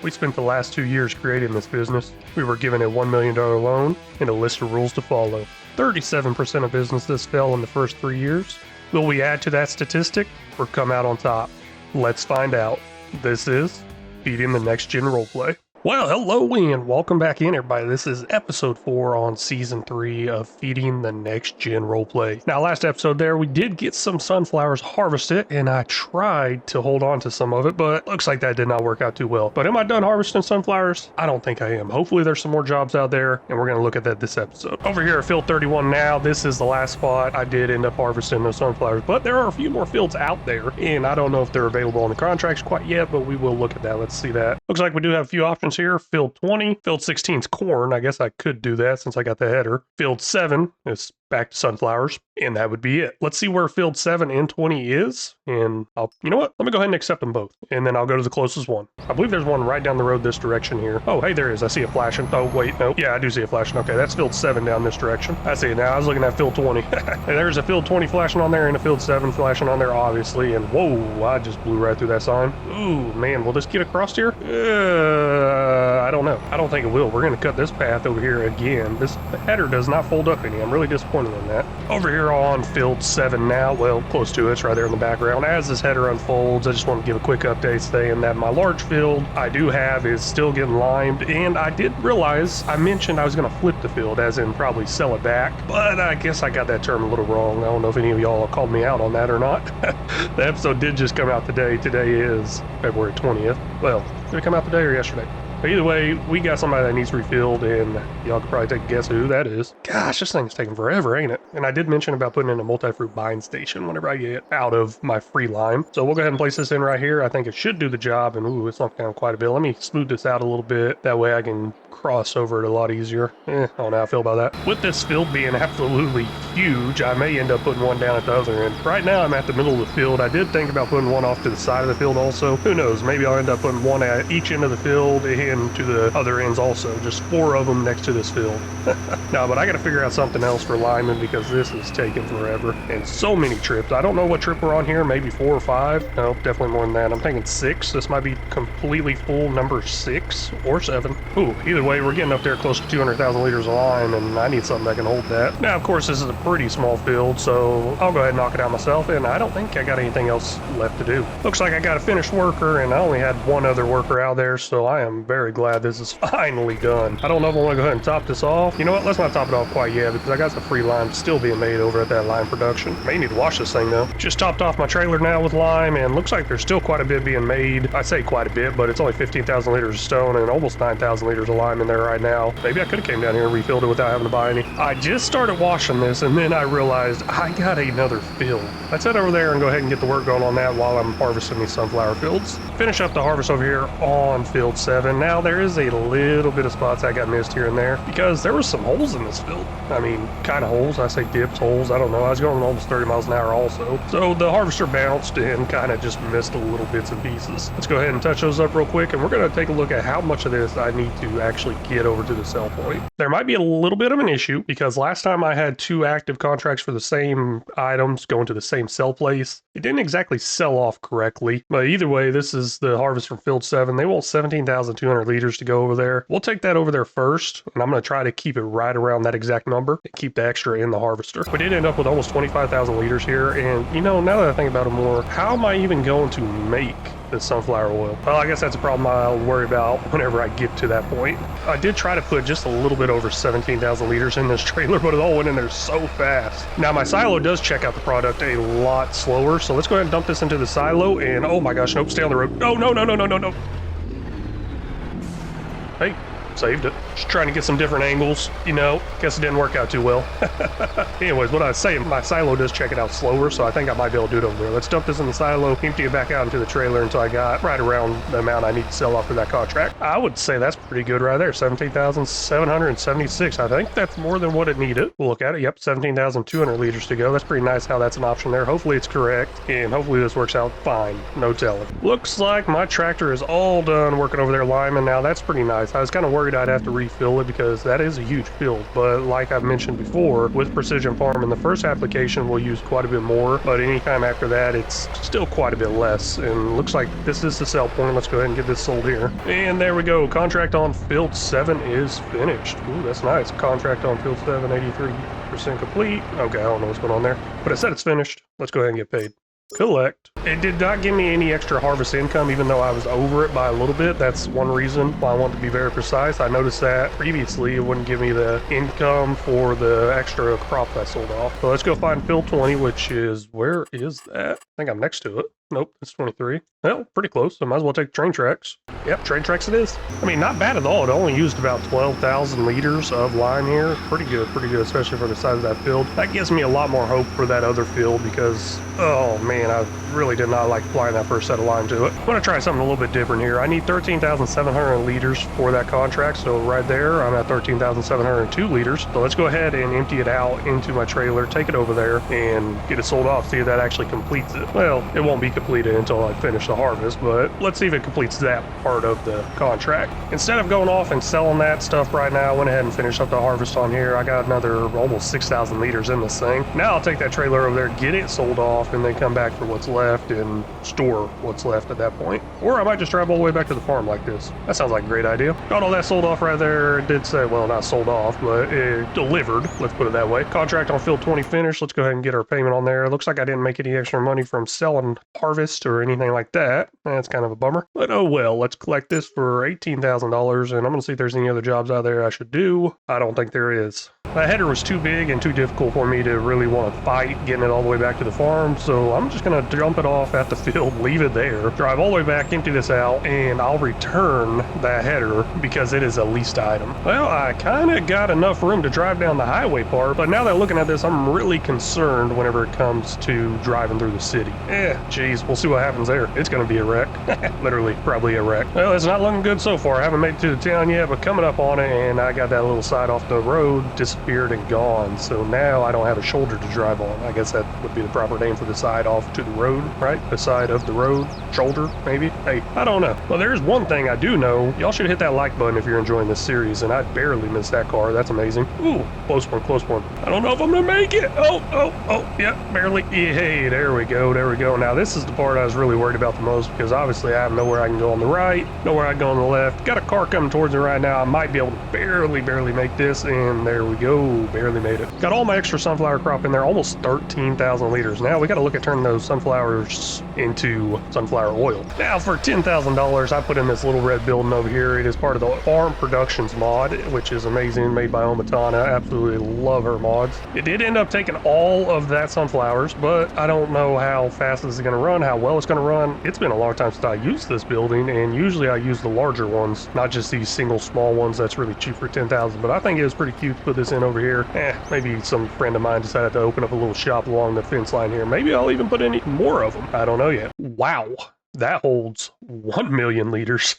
We spent the last 2 years creating this business. We were given a $1 million loan and a list of rules to follow. 37% of businesses fail in the first 3 years. Will we add to that statistic or come out on top? Let's find out. This is Feeding the Next Gen Roleplay. Well, hello and welcome back in, everybody. This is episode 4 on season 3 of Feeding the Next Gen Roleplay. Now, last episode there, we did get some sunflowers harvested, and I tried to hold on to some of it, but looks like that did not work out too well. But am I done harvesting sunflowers? I don't think I am. Hopefully there's some more jobs out there, and we're going to look at that this episode. Over here at field 31 now, this is the last spot. I did end up harvesting those sunflowers, but there are a few more fields out there, and I don't know if they're available on the contracts quite yet, but we will look at that. Let's see that. Looks like we do have a few options here. Field 20, field 16's corn. I guess I could do that since I got the header. Field 7 is back to sunflowers, and that would be it. Let's see where field 7 and 20 is, and you know what? Let me go ahead and accept them both, and then I'll go to the closest one. I believe there's one right down the road this direction here. Oh, hey, there is. I see it flashing. Oh, wait, no. Yeah, I do see it flashing. Okay, that's field 7 down this direction. I see it now. I was looking at field 20. And there's a field 20 flashing on there and a field 7 flashing on there, obviously, and whoa, I just blew right through that sign. Ooh, man, will this get across here? I don't know. I don't think it will. We're going to cut this path over here again. This header does not fold up any. I'm really disappointed in that. Over here on field 7 now, well, close to it. It's right there in the background. As this header unfolds, I just want to give a quick update saying that my large field I do have is still getting limed, and I did realize I mentioned I was going to flip the field, as in probably sell it back, but I guess I got that term a little wrong. I don't know if any of y'all called me out on that or not. The episode did just come out today. Today is February 20th. Well, did it come out today or yesterday? But either way, we got somebody that needs refilled, and y'all could probably take a guess who that is. Gosh, this thing's taking forever, ain't it? And I did mention about putting in a multi-fruit buying station whenever I get out of my free lime. So we'll go ahead and place this in right here. I think it should do the job, and ooh, it's knocked down quite a bit. Let me smooth this out a little bit. That way I can cross over it a lot easier. I don't know how I feel about that. With this field being absolutely huge, I may end up putting one down at the other end. Right now I'm at the middle of the field. I did think about putting one off to the side of the field also. Who knows? Maybe I'll end up putting one at each end of the field and to the other ends also. Just 4 of them next to this field. No, but I gotta figure out something else for linemen because this is taking forever. And so many trips. I don't know what trip we're on here. Maybe 4 or 5. No, definitely more than that. I'm thinking 6. This might be completely full number 6 or 7. Ooh, either way, we're getting up there close to 200,000 liters of lime, and I need something that can hold that. Now, of course, this is a pretty small field, so I'll go ahead and knock it out myself, and I don't think I got anything else left to do. Looks like I got a finished worker, and I only had one other worker out there, so I am very glad this is finally done. I don't know if I want to go ahead and top this off. You know what? Let's not top it off quite yet, because I got some free lime still being made over at that lime production. May need to wash this thing, though. Just topped off my trailer now with lime, and looks like there's still quite a bit being made. I say quite a bit, but it's only 15,000 liters of stone and almost 9,000 liters of lime in there right now. Maybe I could have came down here and refilled it without having to buy any. I just started washing this, and then I realized I got another field. Let's head over there and go ahead and get the work going on that while I'm harvesting these sunflower fields. Finish up the harvest over here on field 7. Now, there is a little bit of spots that got missed here and there because there was some holes in this field. I mean, kind of holes. I say dips, holes. I don't know. I was going almost 30 miles an hour also. So the harvester bounced and kind of just missed a little bits and pieces. Let's go ahead and touch those up real quick, and we're going to take a look at how much of this I need to actually get over to the sell point. There might be a little bit of an issue because last time I had 2 active contracts for the same items going to the same sell place. It didn't exactly sell off correctly, but either way, this is the harvest from field 7. They want 17,200 liters to go over there. We'll take that over there first, and I'm going to try to keep it right around that exact number and keep the extra in the harvester. We did end up with almost 25,000 liters here, and you know, now that I think about it more, how am I even going to make this sunflower oil? Well, I guess that's a problem I'll worry about whenever I get to that point. I did try to put just a little bit over 17,000 liters in this trailer, but it all went in there so fast. Now, my silo does check out the product a lot slower, so let's go ahead and dump this into the silo, and oh my gosh, nope, stay on the road. Oh, no, no, no, no, no, no. Hey, saved it. Just trying to get some different angles, you know. Guess it didn't work out too well. Anyways, what I was saying, my silo does check it out slower, so I think I might be able to do it over there. Let's dump this in the silo, empty it back out into the trailer until I got right around the amount I need to sell off for that contract. I would say that's pretty good right there. 17,776. I think that's more than what it needed. We'll look at it. Yep, 17,200 liters to go. That's pretty nice how that's an option there. Hopefully it's correct, and hopefully this works out fine. No telling. Looks like my tractor is all done working over there liming now. That's pretty nice. I was kind of worried worried I'd have to refill it because that is a huge field. But like I've mentioned before, with Precision Farm in the first application, we'll use quite a bit more. But anytime after that, it's still quite a bit less. And looks like this is the sell point. Let's go ahead and get this sold here. And there we go. Contract on field 7 is finished. Ooh, that's nice. Contract on field 7, 83% complete. Okay, I don't know what's going on there. But it said it's finished. Let's go ahead and get paid. Collect. It did not give me any extra harvest income, even though I was over it by a little bit. That's one reason why I want to be very precise. I noticed that previously it wouldn't give me the income for the extra crop I sold off. So let's go find field 20, which is, where is that? I think I'm next to it. Nope, it's 23. Well, pretty close. So might as well take train tracks. Yep, train tracks it is. I mean, not bad at all. It only used about 12,000 liters of lime here. Pretty good, especially for the size of that field. That gives me a lot more hope for that other field because, oh man, I really did not like applying that first set of lime to it. I'm going to try something a little bit different here. I need 13,700 liters for that contract. So right there, I'm at 13,702 liters. So let's go ahead and empty it out into my trailer, take it over there, and get it sold off, see if that actually completes it. Well, it won't be completed until I finish the harvest, but let's see if it completes that part of the contract. Instead of going off and selling that stuff right now, I went ahead and finished up the harvest on here. I got another almost 6,000 liters in this thing. Now I'll take that trailer over there, get it sold off, and then come back for what's left and store what's left at that point. Or I might just drive all the way back to the farm like this. That sounds like a great idea. Got all that sold off right there. It did say, well, not sold off, but it delivered. Let's put it that way. Contract on field 20 finished. Let's go ahead and get our payment on there. It looks like I didn't make any extra money from selling harvest or anything like that. That's kind of a bummer. But oh well, let's collect this for $18,000, and I'm going to see if there's any other jobs out there I should do. I don't think there is. That header was too big and too difficult for me to really want to fight getting it all the way back to the farm, so I'm just going to dump it off at the field, leave it there, drive all the way back, empty this out, and I'll return that header because it is a leased item. Well, I kind of got enough room to drive down the highway part, but now that looking at this, I'm really concerned whenever it comes to driving through the city. Geez, we'll see what happens there. It's going to be a wreck. Literally, probably a wreck. Well, it's not looking good so far. I haven't made it to the town yet, but coming up on it, and I got that little side off the road disappeared and gone. So now I don't have a shoulder to drive on. I guess that would be the proper name for the side off to the road, right? The side of the road, shoulder, maybe? Hey, I don't know. Well, there's one thing I do know. Y'all should hit that like button if you're enjoying this series, and I barely missed that car. That's amazing. Ooh, close one, close one. I don't know if I'm gonna make it. Oh, yeah, barely. Hey, there we go, there we go. Now, this is the part I was really worried about the most because obviously I have nowhere I can go on the right, nowhere I can go on the left. Got a car coming towards me right now. I might be able to barely make this, and there we go, barely made it. Got all my extra sunflower crop in there, almost 13,000 liters. Now we got to look at turning those sunflowers into sunflower oil. Now for $10,000, I put in this little red building over here. It is part of the Farm Productions mod, which is amazing, made by Omatana. Absolutely love her mods. It did end up taking all of that sunflowers, but I don't know how fast this is going to run, how well it's going to run. It's been a long time since I used this building, and usually I use the larger ones, not just these single small ones that's really cheap for 10,000. But I think it was pretty cute to put this in over here. Maybe some friend of mine decided to open up a little shop along the fence line here. Maybe I'll even put in more of them. I don't know yet. Wow, that holds 1 million liters.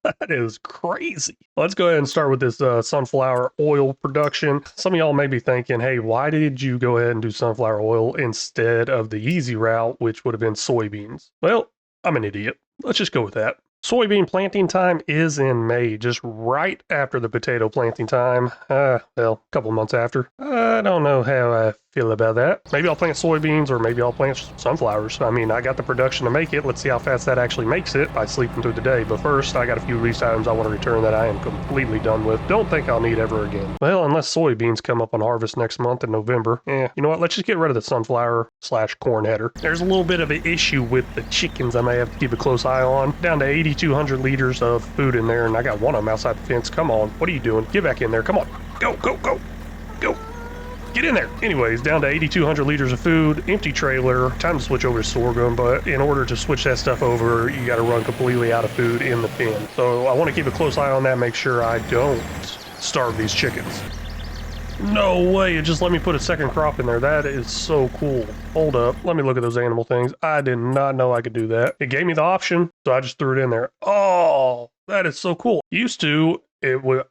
That is crazy. Let's go ahead and start with this sunflower oil production. Some of y'all may be thinking, hey, why did you go ahead and do sunflower oil instead of the easy route, which would have been soybeans? Well, I'm an idiot. Let's just go with that. Soybean planting time is in May, just right after the potato planting time. Well, a couple months after. I don't know how I feel about that. Maybe I'll plant soybeans or maybe I'll plant sunflowers. I mean, I got the production to make it. Let's see how fast that actually makes it by sleeping through the day. But first, I got a few leased items I want to return that I am completely done with. Don't think I'll need ever again. Well, unless soybeans come up on harvest next month in November. You know what? Let's just get rid of the sunflower/corn header. There's a little bit of an issue with the chickens I may have to keep a close eye on. Down to 8,200 liters of food in there, and I got one of them outside the fence. Come on. What are you doing? Get back in there. Come on. Go. Get in there. Anyways, down to 8,200 liters of food, empty trailer. Time to switch over to sorghum, but in order to switch that stuff over, you got to run completely out of food in the pen. So I want to keep a close eye on that, make sure I don't starve these chickens. No way, it just let me put a second crop in there. That is so cool. Hold up, let me look at those animal things. I did not know I could do that. It gave me the option, so I just threw it in there. Oh, that is so cool. Used to,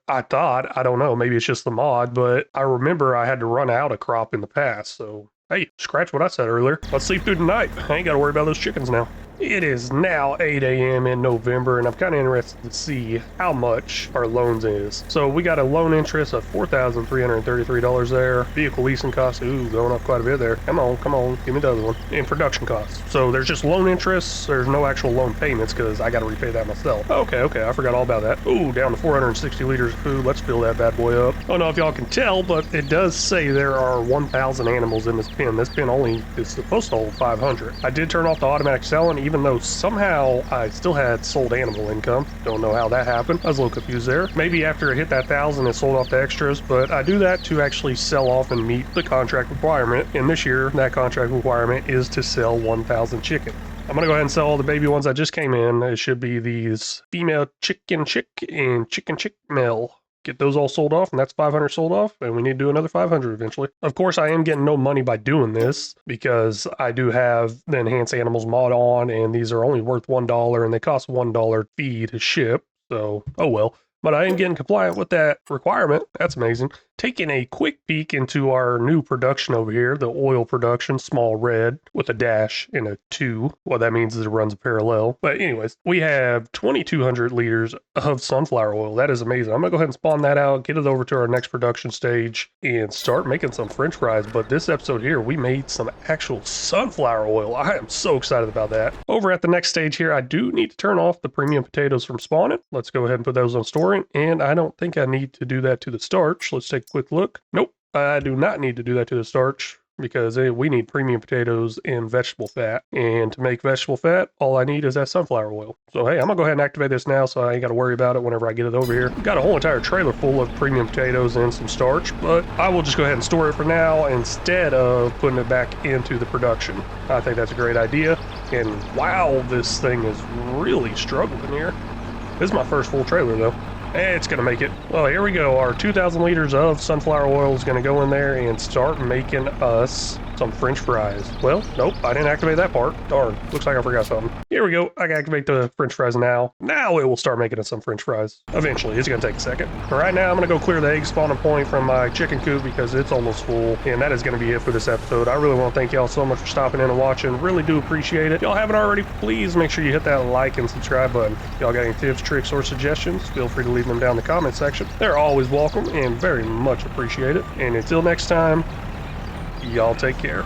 I thought, I don't know, maybe it's just the mod, but I remember I had to run out a crop in the past, so hey, scratch what I said earlier. Let's sleep through the night. I ain't got to worry about those chickens now. It is now 8 a.m. in November, and I'm kind of interested to see how much our loans is. So we got a loan interest of $4,333 there. Vehicle leasing costs, ooh, going up quite a bit there. Come on, give me the other one. And production costs. So there's just loan interests. There's no actual loan payments because I got to repay that myself. Okay, I forgot all about that. Ooh, down to 460 liters of food. Let's fill that bad boy up. I don't know if y'all can tell, but it does say there are 1,000 animals in this pen. This pen only is supposed to hold 500. I did turn off the automatic selling, even though somehow I still had sold animal income. Don't know how that happened. I was a little confused there. Maybe after it hit that 1,000, it sold off the extras, but I do that to actually sell off and meet the contract requirement. And this year, that contract requirement is to sell 1,000 chickens. I'm gonna go ahead and sell all the baby ones that just came in. It should be these female chicken chick and chicken chick male. Get those all sold off, and that's 500 sold off, and we need to do another 500 eventually. Of course, I am getting no money by doing this because I do have the enhanced animals mod on, and these are only worth $1, and they cost $1 fee to ship. So, oh well. But I am getting compliant with that requirement. That's amazing. Taking a quick peek into our new production over here, the oil production, small red, with a dash and a 2. What that means is it runs parallel. But anyways, we have 2,200 liters of sunflower oil. That is amazing. I'm going to go ahead and spawn that out, get it over to our next production stage, and start making some french fries. But this episode here, we made some actual sunflower oil. I am so excited about that. Over at the next stage here, I do need to turn off the premium potatoes from spawning. Let's go ahead and put those on storing. And I don't think I need to do that to the starch. Let's take a quick look. Nope, I do not need to do that to the starch because we need premium potatoes and vegetable fat. And to make vegetable fat, all I need is that sunflower oil. So hey, I'm gonna go ahead and activate this now so I ain't gotta worry about it whenever I get it over here. Got a whole entire trailer full of premium potatoes and some starch, but I will just go ahead and store it for now instead of putting it back into the production. I think that's a great idea. And wow, this thing is really struggling here. This is my first full trailer though. It's gonna make it. Well, here we go. Our 2,000 liters of sunflower oil is gonna go in there and start making us some french fries. Well, nope, I didn't activate that part. Darn, looks like I forgot something. Here we go. I can activate the french fries now. Now it will start making us some french fries. Eventually, it's gonna take a second. But right now, I'm gonna go clear the egg spawning point from my chicken coop because it's almost full. And that is gonna be it for this episode. I really want to thank y'all so much for stopping in and watching. Really do appreciate it. If y'all haven't already, please make sure you hit that like and subscribe button. If y'all got any tips, tricks, or suggestions, feel free to leave them down in the comment section. They're always welcome and very much appreciated. And until next time, y'all take care.